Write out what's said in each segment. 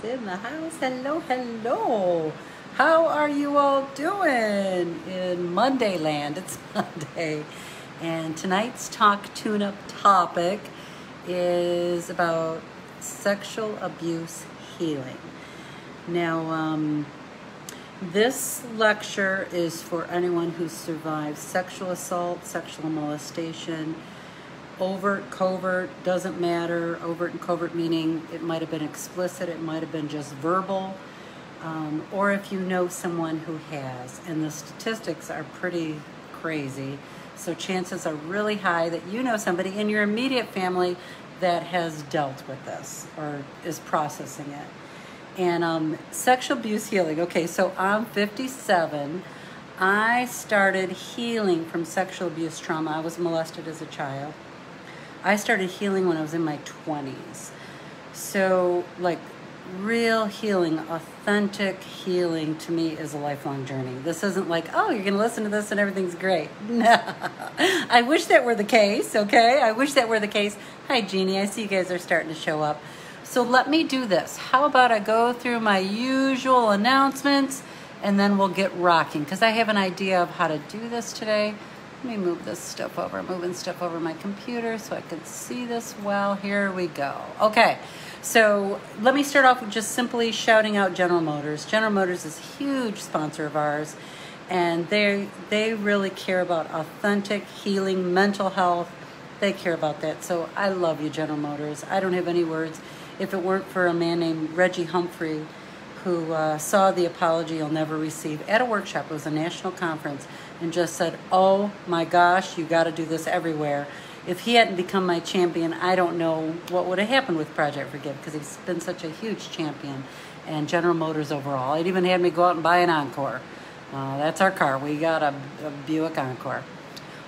in the house. Hello, hello. How are you all doing in Monday land? It's Monday. And tonight's Talk Tune-Up topic is about sexual abuse healing. Now, this lecture is for anyone who survived sexual assault, sexual molestation, overt, covert, doesn't matter. Overt and covert meaning it might have been explicit, it might have been just verbal, or if you know someone who has. And the statistics are pretty crazy. So chances are really high that you know somebody in your immediate family that has dealt with this or is processing it. And sexual abuse healing. Okay, so I'm 57. I started healing from sexual abuse trauma. I was molested as a child. I started healing when I was in my 20s. So, like, real healing, authentic healing to me is a lifelong journey. This isn't like, oh, you're going to listen to this and everything's great. No. I wish that were the case, okay? I wish that were the case. Hi, Jeannie. I see you guys are starting to show up. So let me do this. How about I go through my usual announcements and then we'll get rocking, because I have an idea of how to do this today. Let me move this stuff over. I'm moving stuff over my computer so I can see this well. Here we go. Okay, so let me start off with just simply shouting out General Motors. General Motors is a huge sponsor of ours, and they really care about authentic healing, mental health. They care about that. So I love you, General Motors. I don't have any words. If it weren't for a man named Reggie Humphrey, who saw the apology you'll never receive at a workshop. It was a national conference, and just said, oh my gosh, you got to do this everywhere. If he hadn't become my champion, I don't know what would have happened with Project Forgive, because he's been such a huge champion. And General Motors overall. It even had me go out and buy an Encore. That's our car. We got a Buick Encore.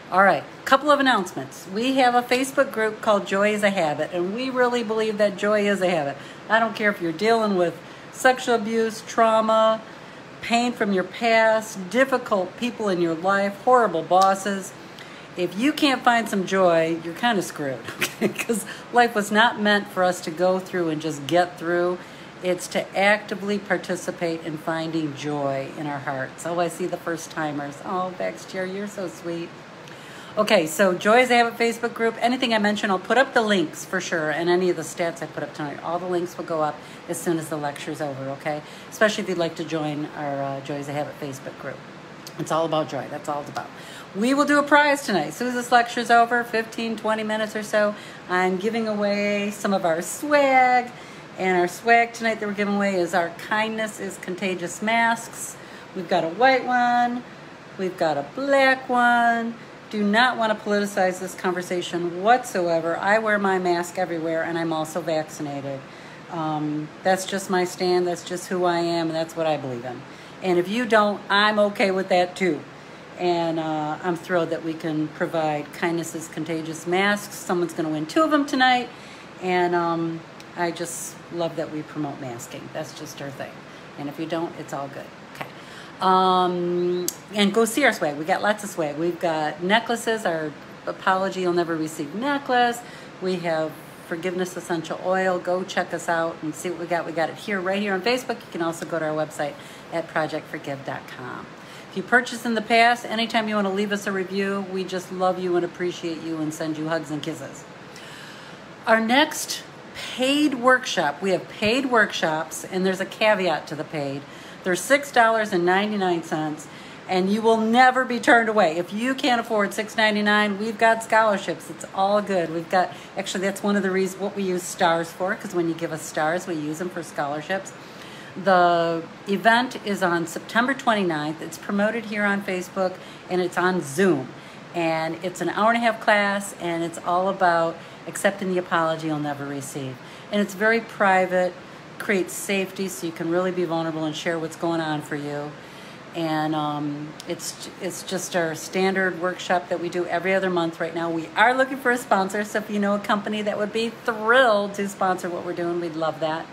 All right, couple of announcements. We have a Facebook group called Joy is a Habit, and we really believe that joy is a habit. I don't care if you're dealing with sexual abuse, trauma, pain from your past, difficult people in your life, horrible bosses. If you can't find some joy, you're kind of screwed, okay? Because life was not meant for us to go through and just get through. It's to actively participate in finding joy in our hearts. Oh, I see the first timers. Oh, Baxter, you're so sweet. Okay, so Joy is a Habit Facebook group. Anything I mention, I'll put up the links for sure, and any of the stats I put up tonight. All the links will go up as soon as the lecture's over, okay? Especially if you'd like to join our Joy is a Habit Facebook group. It's all about joy. That's all it's about. We will do a prize tonight. As soon as this lecture's over, 15, 20 minutes or so, I'm giving away some of our swag. And our swag tonight that we're giving away is our Kindness is Contagious masks. We've got a white one. We've got a black one. Do not want to politicize this conversation whatsoever. I wear my mask everywhere, and I'm also vaccinated. That's just my stand. That's just who I am, and that's what I believe in. And if you don't, I'm okay with that too. And I'm thrilled that we can provide Kindness is Contagious masks. Someone's going to win 2 of them tonight. And I just love that we promote masking. That's just our thing. And if you don't, it's all good. Okay. And go see our swag. We got lots of swag. We've got necklaces, our Apology You'll Never Receive necklace. We have Forgiveness Essential Oil. Go check us out and see what we got. We got it here, right here on Facebook. You can also go to our website at projectforgive.com. If you purchased in the past, anytime you want to leave us a review, we just love you and appreciate you and send you hugs and kisses. Our next paid workshop, we have paid workshops, and there's a caveat to the paid. They're $6.99, and you will never be turned away. If you can't afford $6.99, we've got scholarships. It's all good. We've got, actually, that's one of the reasons what we use stars for, because when you give us stars, we use them for scholarships. The event is on September 29th. It's promoted here on Facebook, and it's on Zoom. And it's an hour-and-a-half class, and it's all about accepting the apology you'll never receive. And it's very private, creates safety so you can really be vulnerable and share what's going on for you. And it's just our standard workshop that we do every other month right now. We are looking for a sponsor, so if you know a company that would be thrilled to sponsor what we're doing, we'd love that.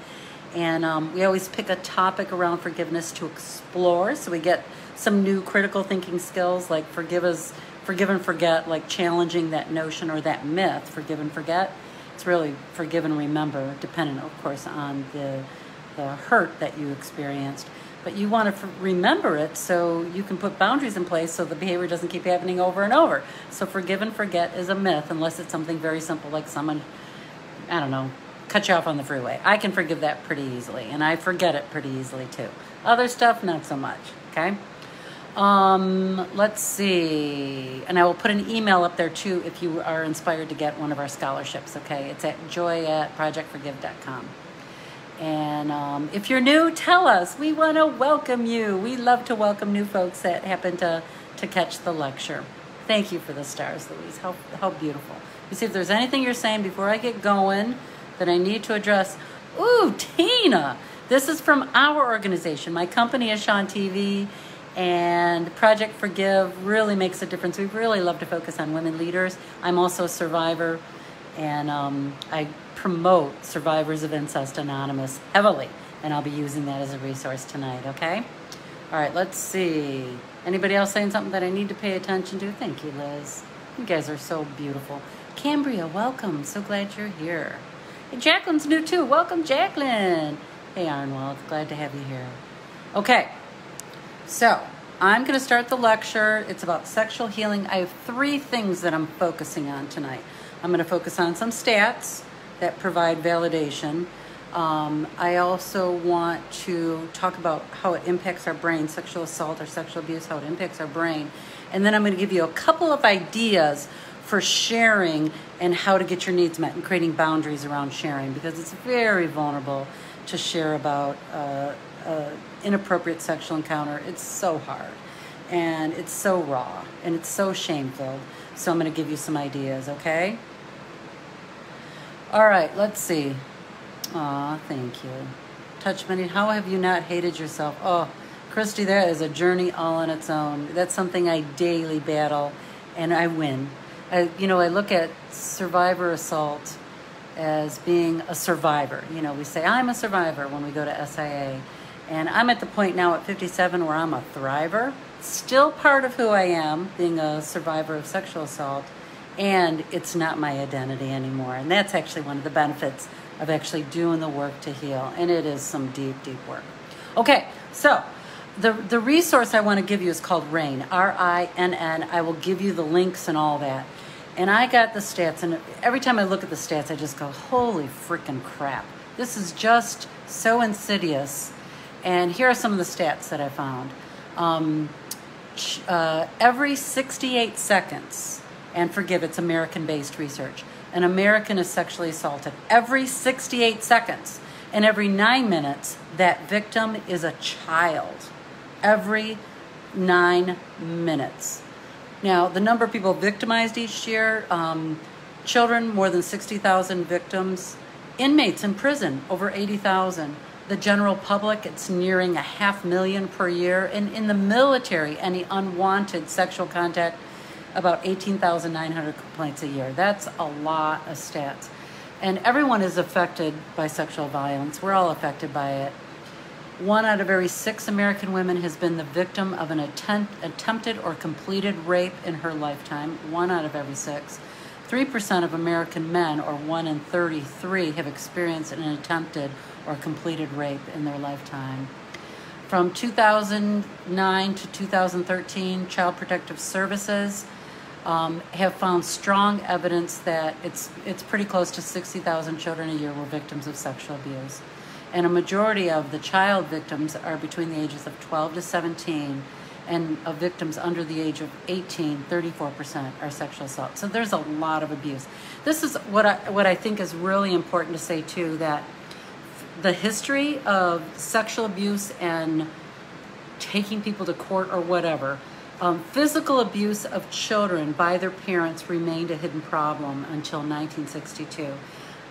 And we always pick a topic around forgiveness to explore, so we get some new critical thinking skills like forgive and forget, like challenging that notion or that myth, forgive and forget. It's really forgive and remember, dependent, of course, on the the hurt that you experienced. But you want to remember it so you can put boundaries in place so the behavior doesn't keep happening over and over. So forgive and forget is a myth unless it's something very simple like someone, I don't know, cut you off on the freeway. I can forgive that pretty easily, and I forget it pretty easily too. Other stuff, not so much, okay? Let's see. And I will put an email up there too if you are inspired to get one of our scholarships, okay? It's at joy@projectforgive.com. And if you're new, tell us. We want to welcome you. We love to welcome new folks that happen to catch the lecture. Thank you for the stars, Louise. How beautiful. You see if there's anything you're saying before I get going that I need to address. Ooh, Tina. This is from our organization. My company is Shawne TV, and Project Forgive really makes a difference. We really love to focus on women leaders. I'm also a survivor, and I promote Survivors of Incest Anonymous heavily, and I'll be using that as a resource tonight, okay? All right, let's see. Anybody else saying something that I need to pay attention to? Thank you, Liz. You guys are so beautiful. Cambria, welcome. So glad you're here. Hey, Jacqueline's new too. Welcome, Jacqueline. Hey, Arnwald. Glad to have you here. Okay, so I'm going to start the lecture. It's about sexual healing. I have 3 things that I'm focusing on tonight. I'm going to focus on some stats that provide validation. I also want to talk about how it impacts our brain, sexual assault or sexual abuse, how it impacts our brain. And then I'm going to give you a couple of ideas for sharing and how to get your needs met and creating boundaries around sharing, because it's very vulnerable to share about inappropriate sexual encounter. It's so hard, and it's so raw, and it's so shame-filled. So I'm going to give you some ideas, okay? All right, let's see. Aw, thank you. Touch many. How have you not hated yourself? Oh, Christy, that is a journey all on its own. That's something I daily battle, and I win. I look at survivor assault as being a survivor. You know, we say, I'm a survivor when we go to SIA. And I'm at the point now at 57 where I'm a thriver. Still part of who I am, being a survivor of sexual assault. And it's not my identity anymore. And that's actually one of the benefits of actually doing the work to heal. And it is some deep, deep work. Okay, so the resource I want to give you is called RINN, R-I-N-N. I will give you the links and all that. And I got the stats, and every time I look at the stats, I just go, holy freaking crap. This is just so insidious. And here are some of the stats that I found. Every 68 seconds, and forgive, it's American-based research, an American is sexually assaulted. Every 68 seconds, and every 9 minutes, that victim is a child. Every 9 minutes. Now, the number of people victimized each year, children, more than 60,000 victims. Inmates in prison, over 80,000. The general public, it's nearing 500,000 per year. And in the military, any unwanted sexual contact, about 18,900 complaints a year. That's a lot of stats. And everyone is affected by sexual violence. We're all affected by it. 1 out of every 6 American women has been the victim of an attempted or completed rape in her lifetime. 1 out of every 6. 3% of American men, or 1 in 33, have experienced an attempted or completed rape in their lifetime. From 2009 to 2013, Child Protective Services have found strong evidence that it's pretty close to 60,000 children a year were victims of sexual abuse. And a majority of the child victims are between the ages of 12 to 17, and of victims under the age of 18, 34% are sexual assault. So there's a lot of abuse. This is what I think is really important to say too, that the history of sexual abuse and taking people to court or whatever, physical abuse of children by their parents remained a hidden problem until 1962.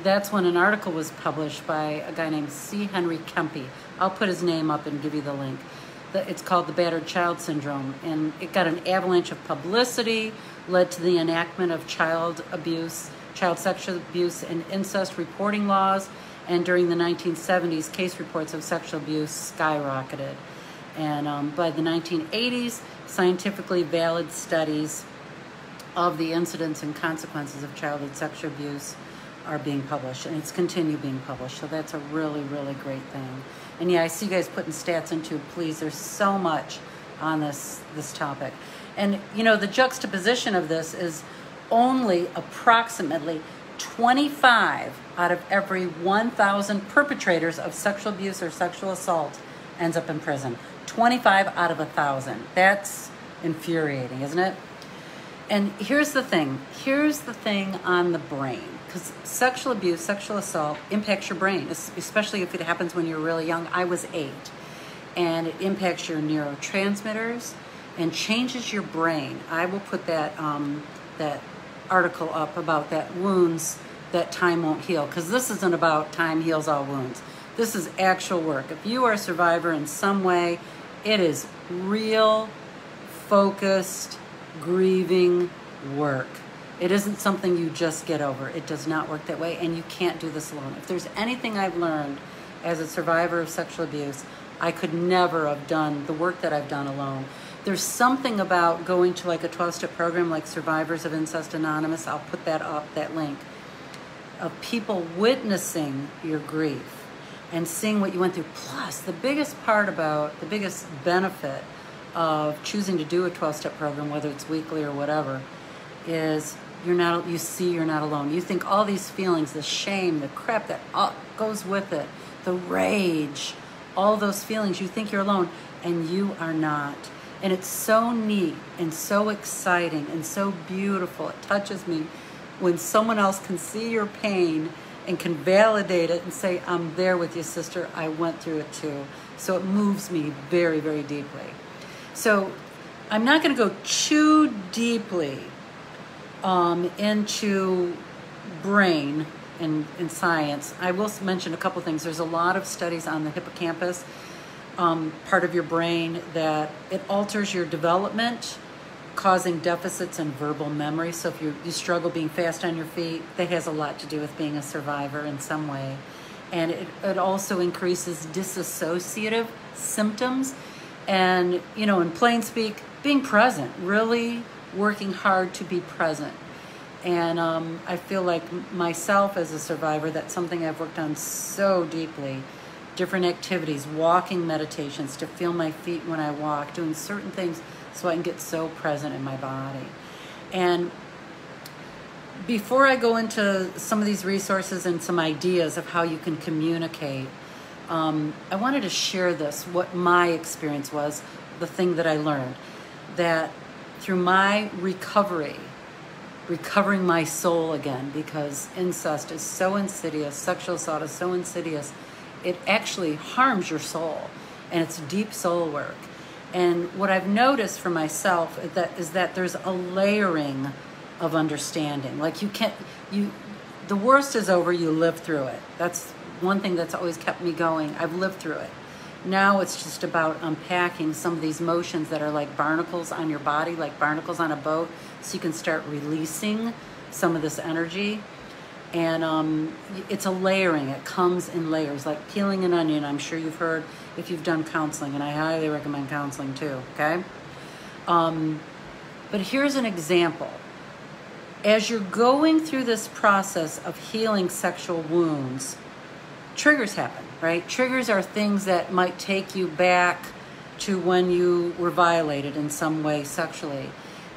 That's when an article was published by a guy named C. Henry Kempe. I'll put his name up and give you the link. It's called the Battered Child Syndrome, and it got an avalanche of publicity, led to the enactment of child sexual abuse and incest reporting laws, and during the 1970s, case reports of sexual abuse skyrocketed. And by the 1980s, scientifically valid studies of the incidence and consequences of childhood sexual abuse are being published, and it's continue being published. So that's a really, really great thing. And yeah, I see you guys putting stats into, please, there's so much on this topic. And you know, the juxtaposition of this is only approximately 25 out of every 1,000 perpetrators of sexual abuse or sexual assault ends up in prison. 25 out of 1,000. That's infuriating, isn't it? And here's the thing on the brain, because sexual abuse, sexual assault impacts your brain, especially if it happens when you're really young. I was 8, and it impacts your neurotransmitters and changes your brain. I will put that that article up about that wounds that time won't heal, because this isn't about time heals all wounds. This is actual work. If you are a survivor in some way, it is real, focused, grieving work. It isn't something you just get over. It does not work that way, and you can't do this alone. If there's anything I've learned as a survivor of sexual abuse, I could never have done the work that I've done alone. There's something about going to like a 12-step program like Survivors of Incest Anonymous, I'll put that up, that link, of people witnessing your grief and seeing what you went through. Plus, the biggest benefit of choosing to do a 12-step program, whether it's weekly or whatever, is you're not alone. You think all these feelings, the shame, the crap that goes with it, the rage, all those feelings, you think you're alone, and you are not. And it's so neat and so exciting and so beautiful. It touches me when someone else can see your pain and can validate it and say, I'm there with you, sister. I went through it too. So it moves me very, very deeply. So I'm not going to go too deeply into brain and science. I will mention a couple things. There's a lot of studies on the hippocampus, part of your brain, that it alters your development, causing deficits in verbal memory. So if you struggle being fast on your feet, that has a lot to do with being a survivor in some way. And it also increases dissociative symptoms. And, you know, in plain speak, being present, really working hard to be present. And I feel like myself as a survivor, that's something I've worked on so deeply. Different activities, walking meditations to feel my feet when I walk, doing certain things so I can get so present in my body. And before I go into some of these resources and some ideas of how you can communicate, I wanted to share this, what my experience was, the thing that I learned, that through my recovering my soul again, because incest is so insidious, sexual assault is so insidious, it actually harms your soul, and it's deep soul work. And what I've noticed for myself is that there's a layering of understanding. Like the worst is over, you live through it. That's one thing that's always kept me going. I've lived through it. Now it's just about unpacking some of these emotions that are like barnacles on your body, like barnacles on a boat, so you can start releasing some of this energy. And it's a layering. It comes in layers, like peeling an onion. I'm sure you've heard if you've done counseling, and I highly recommend counseling too, okay? But here's an example. As you're going through this process of healing sexual wounds, triggers happen, right? Triggers are things that might take you back to when you were violated in some way sexually.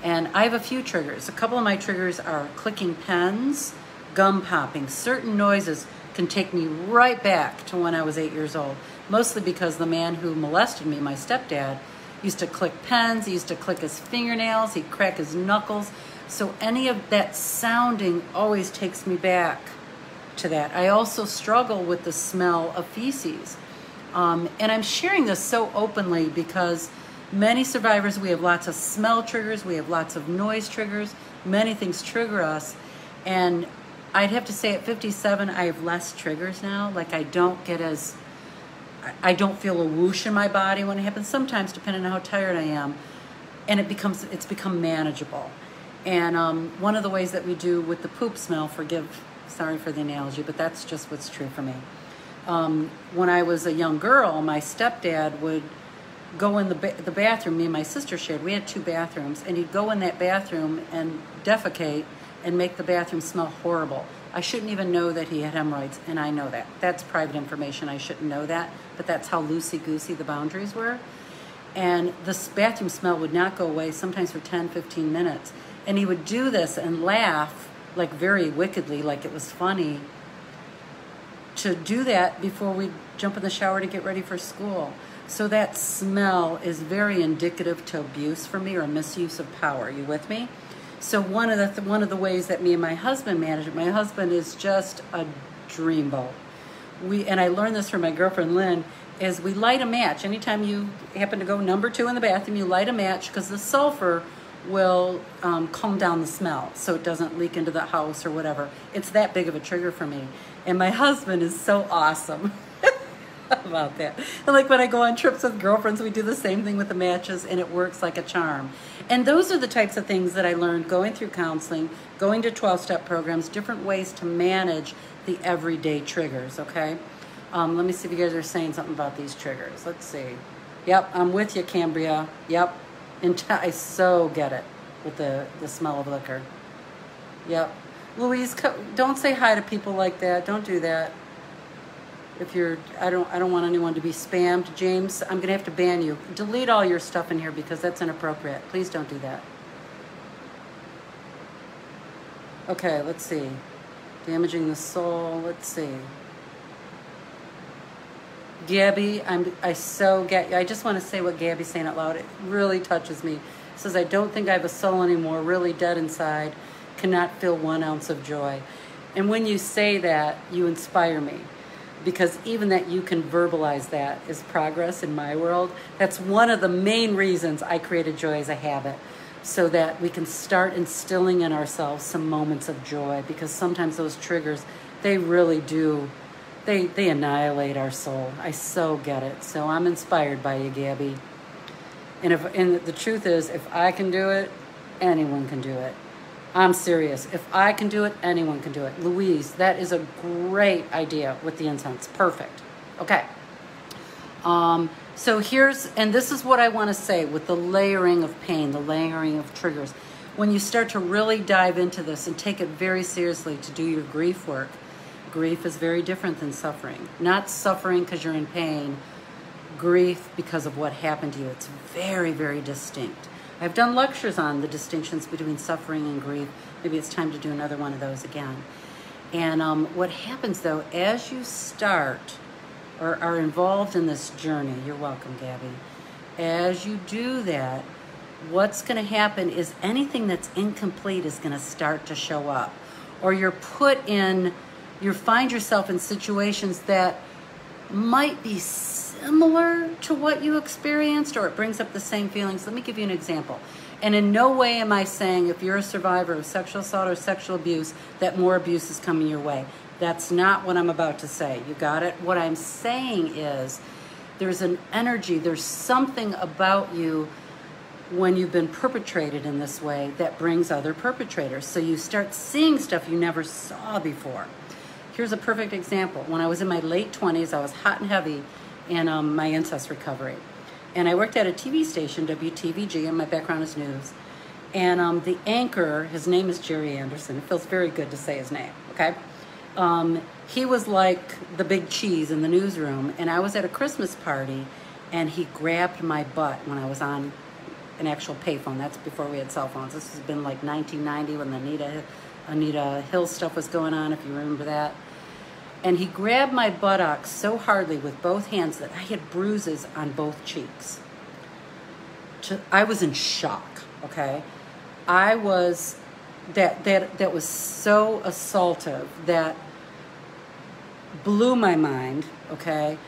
And I have a few triggers. A couple of my triggers are clicking pens, gum popping. Certain noises can take me right back to when I was 8 years old, mostly because the man who molested me, my stepdad, used to click pens, he used to click his fingernails, he'd crack his knuckles. So any of that sounding always takes me back to that. I also struggle with the smell of feces. And I'm sharing this so openly because many survivors, we have lots of smell triggers, we have lots of noise triggers, many things trigger us. And I'd have to say at 57, I have less triggers now. Like I don't feel a whoosh in my body when it happens, sometimes depending on how tired I am. And it's become manageable. And one of the ways that we do with the poop smell, sorry for the analogy, but that's just what's true for me. When I was a young girl, my stepdad would go in the bathroom, me and my sister shared, we had 2 bathrooms, and he'd go in that bathroom and defecate and make the bathroom smell horrible. I shouldn't even know that he had hemorrhoids, and I know that. That's private information. I shouldn't know that, but that's how loosey-goosey the boundaries were. And this bathroom smell would not go away, sometimes for 10, 15 minutes. And he would do this and laugh, like very wickedly, like it was funny, to do that before we jump in the shower to get ready for school. So that smell is very indicative to abuse for me, or misuse of power. Are you with me? So one of the ways that me and my husband manage it, my husband is just a dreamboat. And I learned this from my girlfriend Lynn, is we light a match. Anytime you happen to go number 2 in the bathroom, you light a match, because the sulfur will calm down the smell so it doesn't leak into the house or whatever. It's that big of a trigger for me. And my husband is so awesome about that. And like when I go on trips with girlfriends, we do the same thing with the matches, and it works like a charm. And those are the types of things that I learned going through counseling, going to 12-step programs, different ways to manage the everyday triggers, okay? Let me see if you guys are saying something about these triggers. Let's see. Yep, I'm with you, Cambria. Yep. I so get it with the smell of liquor. Yep. Louise, don't say hi to people like that. Don't do that. If you're, I don't want anyone to be spammed. James, I'm gonna have to ban you. Delete all your stuff in here because that's inappropriate. Please don't do that. Okay, let's see. Damaging the soul. Let's see. Gabby, I so get you. I just want to say what Gabby's saying out loud. It really touches me. It says, I don't think I have a soul anymore, really dead inside, cannot feel 1 ounce of joy. And when you say that, you inspire me, because even that you can verbalize that is progress in my world. That's one of the main reasons I created Joy as a Habit, so that we can start instilling in ourselves some moments of joy, because sometimes those triggers, they really do. They annihilate our soul. I so get it. So I'm inspired by you, Gabby. And the truth is, if I can do it, anyone can do it. I'm serious. If I can do it, anyone can do it. Louise, that is a great idea with the incense. Perfect. Okay. So this is what I want to say with the layering of pain, the layering of triggers. When you start to really dive into this and take it very seriously to do your grief work, grief is very different than suffering. Not suffering because you're in pain, grief because of what happened to you. It's very, very distinct. I've done lectures on the distinctions between suffering and grief. Maybe it's time to do another one of those again. And what happens though, as you start or are involved in this journey, you're welcome, Gabby. As you do that, what's going to happen is anything that's incomplete is going to start to show up. Or you find yourself in situations that might be similar to what you experienced, or it brings up the same feelings. Let me give you an example. And in no way am I saying if you're a survivor of sexual assault or sexual abuse that more abuse is coming your way. That's not what I'm about to say. You got it? What I'm saying is there's an energy, there's something about you when you've been perpetrated in this way that brings other perpetrators. So you start seeing stuff you never saw before. Here's a perfect example. When I was in my late 20s, I was hot and heavy in my incest recovery. And I worked at a TV station, WTVG, and my background is news. And the anchor, his name is Jerry Anderson. It feels very good to say his name, okay? He was like the big cheese in the newsroom. And I was at a Christmas party, and he grabbed my butt when I was on an actual payphone. That's before we had cell phones. This has been like 1990 when the Anita Hill stuff was going on, if you remember that. And he grabbed my buttocks so hardly with both hands that I had bruises on both cheeks. I was in shock, okay? That was so assaultive, that blew my mind, okay?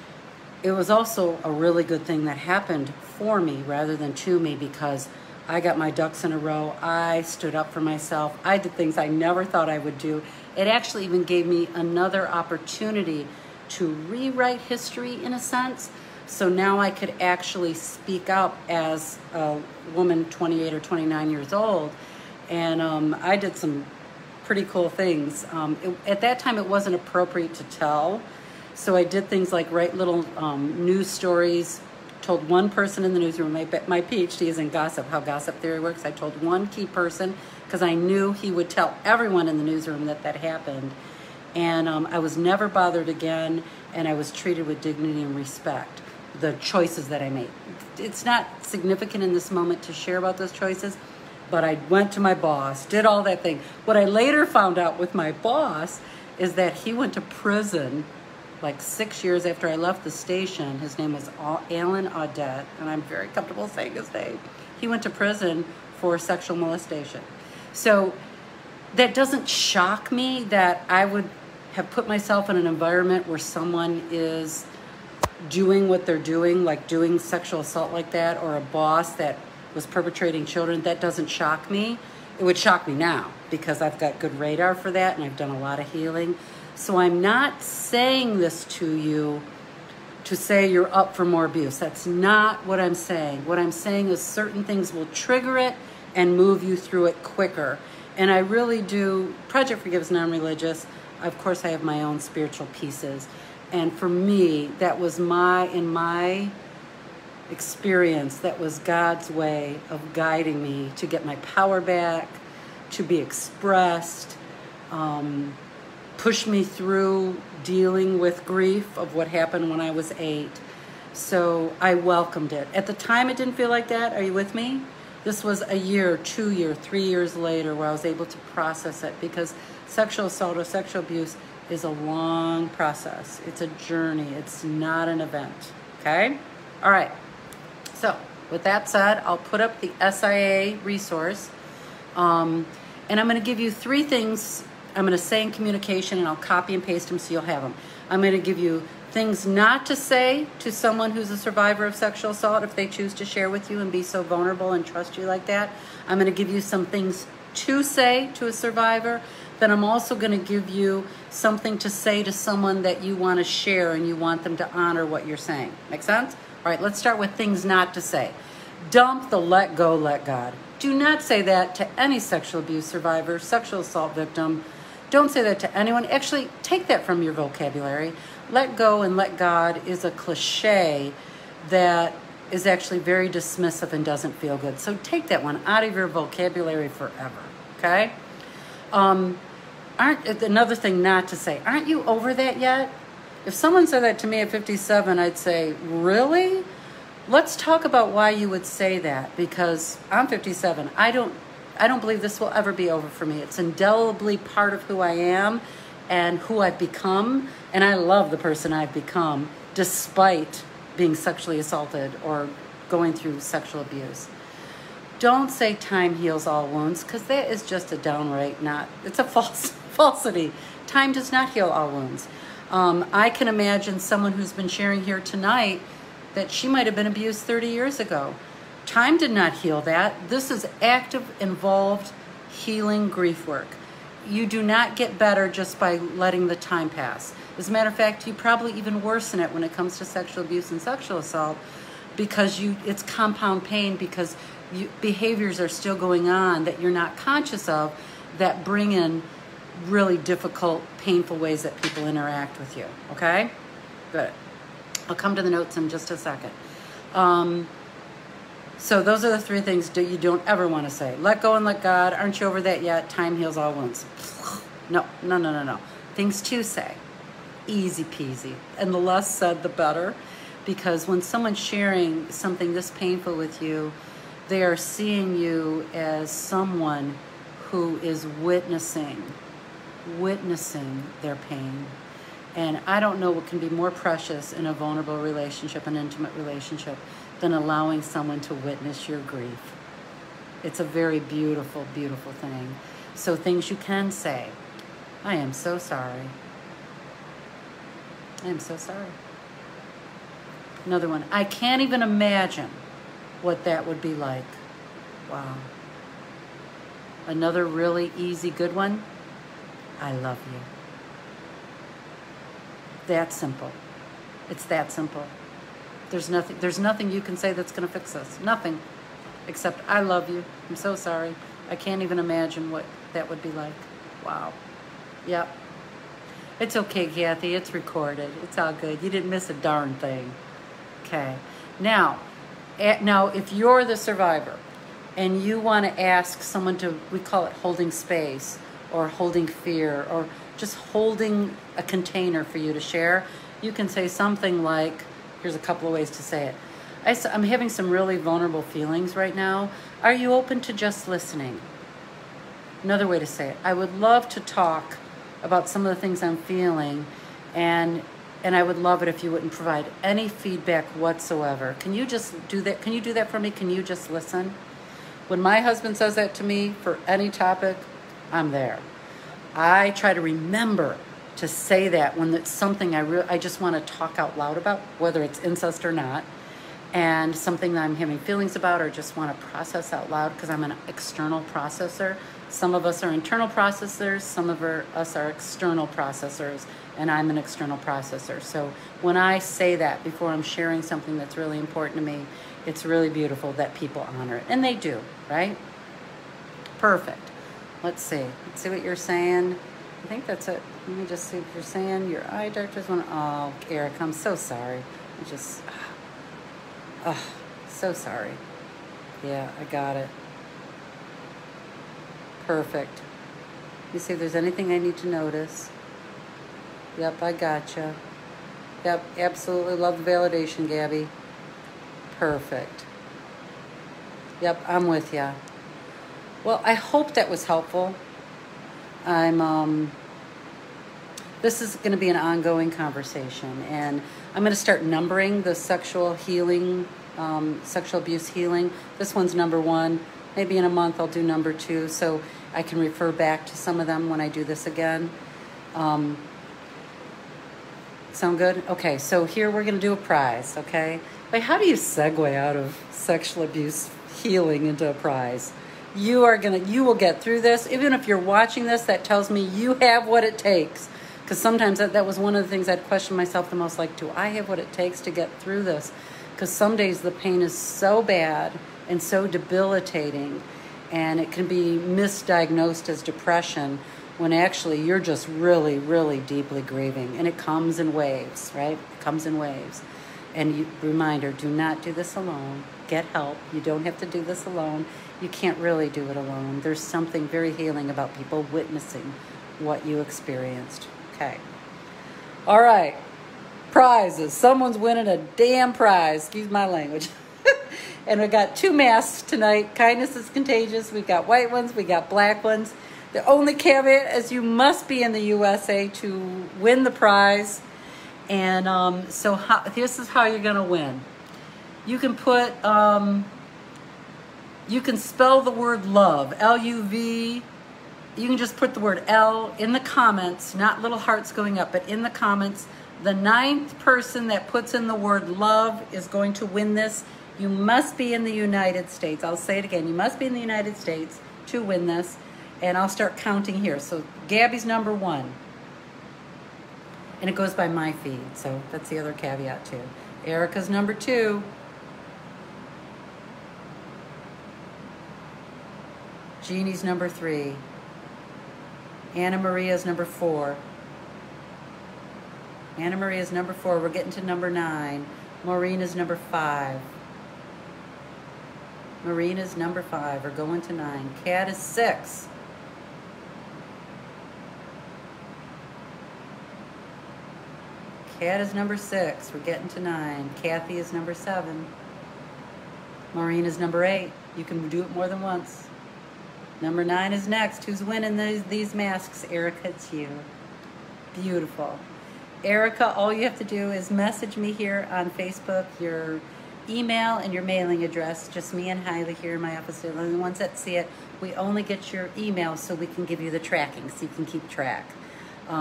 It was also a really good thing that happened for me rather than to me, because I got my ducks in a row. I stood up for myself. I did things I never thought I would do. It actually even gave me another opportunity to rewrite history in a sense. So now I could actually speak up as a woman 28 or 29 years old. And I did some pretty cool things. At that time, it wasn't appropriate to tell. So I did things like write little news stories, told one person in the newsroom. My PhD is in gossip, how gossip theory works. I told one key person because I knew he would tell everyone in the newsroom that happened. And I was never bothered again, and I was treated with dignity and respect. The choices that I made. It's not significant in this moment to share about those choices, but I went to my boss, did all that thing. What I later found out with my boss is that he went to prison like 6 years after I left the station. His name was Alan Audette, and I'm very comfortable saying his name. He went to prison for sexual molestation. So that doesn't shock me that I would have put myself in an environment where someone is doing what they're doing, like doing sexual assault like that, or a boss that was perpetrating children. That doesn't shock me. It would shock me now because I've got good radar for that and I've done a lot of healing. So I'm not saying this to you to say you're up for more abuse. That's not what I'm saying. What I'm saying is certain things will trigger it and move you through it quicker. And I really do. Project Forgive is non-religious. Of course, I have my own spiritual pieces. And for me, that was in my experience, that was God's way of guiding me to get my power back, to be expressed, push me through dealing with grief of what happened when I was 8. So I welcomed it. At the time, it didn't feel like that. Are you with me? This was a year, 2 years, 3 years later where I was able to process it, because sexual assault or sexual abuse is a long process. It's a journey. It's not an event. Okay? All right. So with that said, I'll put up the SIA resource. And I'm going to give you 3 things I'm going to say in communication, and I'll copy and paste them so you'll have them. I'm going to give you things not to say to someone who's a survivor of sexual assault if they choose to share with you and be so vulnerable and trust you like that. I'm going to give you some things to say to a survivor. Then I'm also going to give you something to say to someone that you want to share and you want them to honor what you're saying. Make sense? All right, let's start with things not to say. Dump the let go, let God. Do not say that to any sexual abuse survivor, sexual assault victim. Don't say that to anyone. Actually, take that from your vocabulary. Let go and let God is a cliche that is actually very dismissive and doesn't feel good. So take that one out of your vocabulary forever, okay? Another thing not to say, aren't you over that yet? If someone said that to me at 57, I'd say, really? Let's talk about why you would say that, because I'm 57. I don't believe this will ever be over for me. It's indelibly part of who I am and who I've become, and I love the person I've become despite being sexually assaulted or going through sexual abuse. Don't say time heals all wounds, because that is just a downright it's a falsity. Time does not heal all wounds. I can imagine someone who's been sharing here tonight that she might have been abused 30 years ago. Time did not heal that. This is active, involved, healing grief work. You do not get better just by letting the time pass. As a matter of fact, you probably even worsen it when it comes to sexual abuse and sexual assault, because it's compound pain, because behaviors are still going on that you're not conscious of that bring in really difficult, painful ways that people interact with you, okay? Good. I'll come to the notes in just a second. So those are the 3 things you don't ever want to say. Let go and let God. Aren't you over that yet? Time heals all wounds. No. Things to say. Easy peasy. And the less said, the better. Because when someone's sharing something this painful with you, they are seeing you as someone who is witnessing their pain. And I don't know what can be more precious in a vulnerable relationship, an intimate relationship, than allowing someone to witness your grief. It's a very beautiful, beautiful thing. So things you can say. I am so sorry. I am so sorry. Another one. I can't even imagine what that would be like. Wow. Another really easy, good one. I love you. That simple. It's that simple. There's nothing you can say that's going to fix us. Nothing. Except, I love you. I'm so sorry. I can't even imagine what that would be like. Wow. Yep. It's okay, Kathy. It's recorded. It's all good. You didn't miss a darn thing. Okay. Now, if you're the survivor and you want to ask someone to, we call it holding space or holding fear or just holding a container for you to share. You can say something like, here's a couple of ways to say it. I'm having some really vulnerable feelings right now. Are you open to just listening? Another way to say it, I would love to talk about some of the things I'm feeling, and I would love it if you wouldn't provide any feedback whatsoever. Can you just do that? Can you do that for me? Can you just listen? When my husband says that to me for any topic, I'm there. I try to remember to say that when it's something I just want to talk out loud about, whether it's incest or not, and something that I'm having feelings about or just want to process out loud, because I'm an external processor. Some of us are internal processors, some of us are external processors, and I'm an external processor. So when I say that before I'm sharing something that's really important to me, it's really beautiful that people honor it. And they do, right? Perfect. Let's see what you're saying. I think that's it. Let me just see what you're saying. Your eye doctors want to, oh, Eric, I'm so sorry. So sorry. Yeah, I got it. Perfect. You see if there's anything I need to notice. Yep, I gotcha. Yep, absolutely love the validation, Gabby. Perfect. Yep, I'm with ya. Well, I hope that was helpful. This is going to be an ongoing conversation, and I'm going to start numbering the sexual healing, sexual abuse healing. This one's number 1. Maybe in a month I'll do number 2, so I can refer back to some of them when I do this again. Sound good? Okay, so here we're going to do a prize, okay? Wait, how do you segue out of sexual abuse healing into a prize? You will get through this. Even if you're watching this, that tells me you have what it takes. Because sometimes that was one of the things I'd question myself the most, like, do I have what it takes to get through this? Because some days the pain is so bad and so debilitating, and it can be misdiagnosed as depression when actually you're just really, really deeply grieving. And it comes in waves, right? It comes in waves. And reminder, do not do this alone. Get help. You don't have to do this alone. You can't really do it alone. There's something very healing about people witnessing what you experienced. Okay. All right. Prizes. Someone's winning a damn prize. Excuse my language. And we got 2 masks tonight. Kindness is contagious. We've got white ones. We got black ones. The only caveat is you must be in the USA to win the prize. And this is how you're going to win. You can put, you can spell the word love, L-U-V. You can just put the word L in the comments, not little hearts going up, but in the comments. The 9th person that puts in the word love is going to win this. You must be in the United States. I'll say it again. You must be in the United States to win this. And I'll start counting here. So Gabby's number 1. And it goes by my feed. So that's the other caveat too. Erica's number 2. Jeannie's number 3. Anna Maria's number 4. Anna Maria's number 4. We're getting to number 9. Maureen is number 5. Marina's number 5. We're going to 9. Kat is 6. Kat is number 6. We're getting to 9. Kathy is number 7. Maureen is number 8. You can do it more than once. Number 9 is next. Who's winning these masks? Erica, it's you. Beautiful. Erica, all you have to do is message me here on Facebook, your email and your mailing address. Just me and Hailey here in my office. They're the only ones that see it. We only get your email so we can give you the tracking, so you can keep track.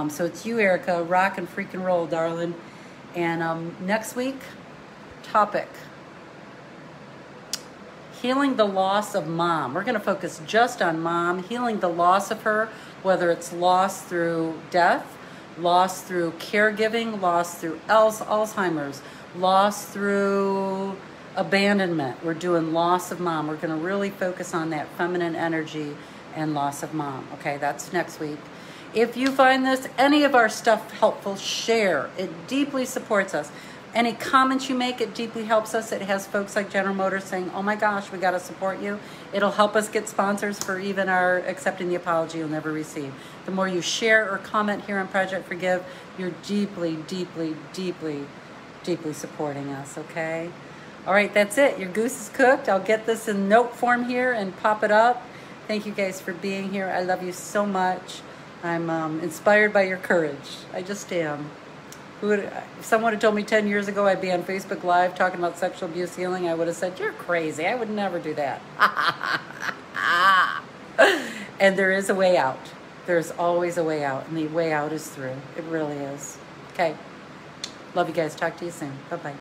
So it's you, Erica. Rock and freaking roll, darling. And next week, topic: healing the loss of mom. We're going to focus just on mom, healing the loss of her, whether it's loss through death, loss through caregiving, loss through Alzheimer's, loss through abandonment. We're doing loss of mom. We're going to really focus on that feminine energy and loss of mom. Okay, that's next week. If you find any of our stuff helpful, share. It deeply supports us. Any comments you make, it deeply helps us. It has folks like General Motors saying, oh my gosh, we got to support you. It'll help us get sponsors for even our accepting the apology you'll never receive. The more you share or comment here on Project Forgive, you're deeply, deeply, deeply, deeply supporting us, okay? All right, that's it. Your goose is cooked. I'll get this in note form here and pop it up. Thank you guys for being here. I love you so much. I'm inspired by your courage. I just am. If someone had told me 10 years ago I'd be on Facebook Live talking about sexual abuse healing, I would have said, you're crazy. I would never do that. And there is a way out. There's always a way out, and the way out is through. It really is. Okay. Love you guys. Talk to you soon. Bye-bye.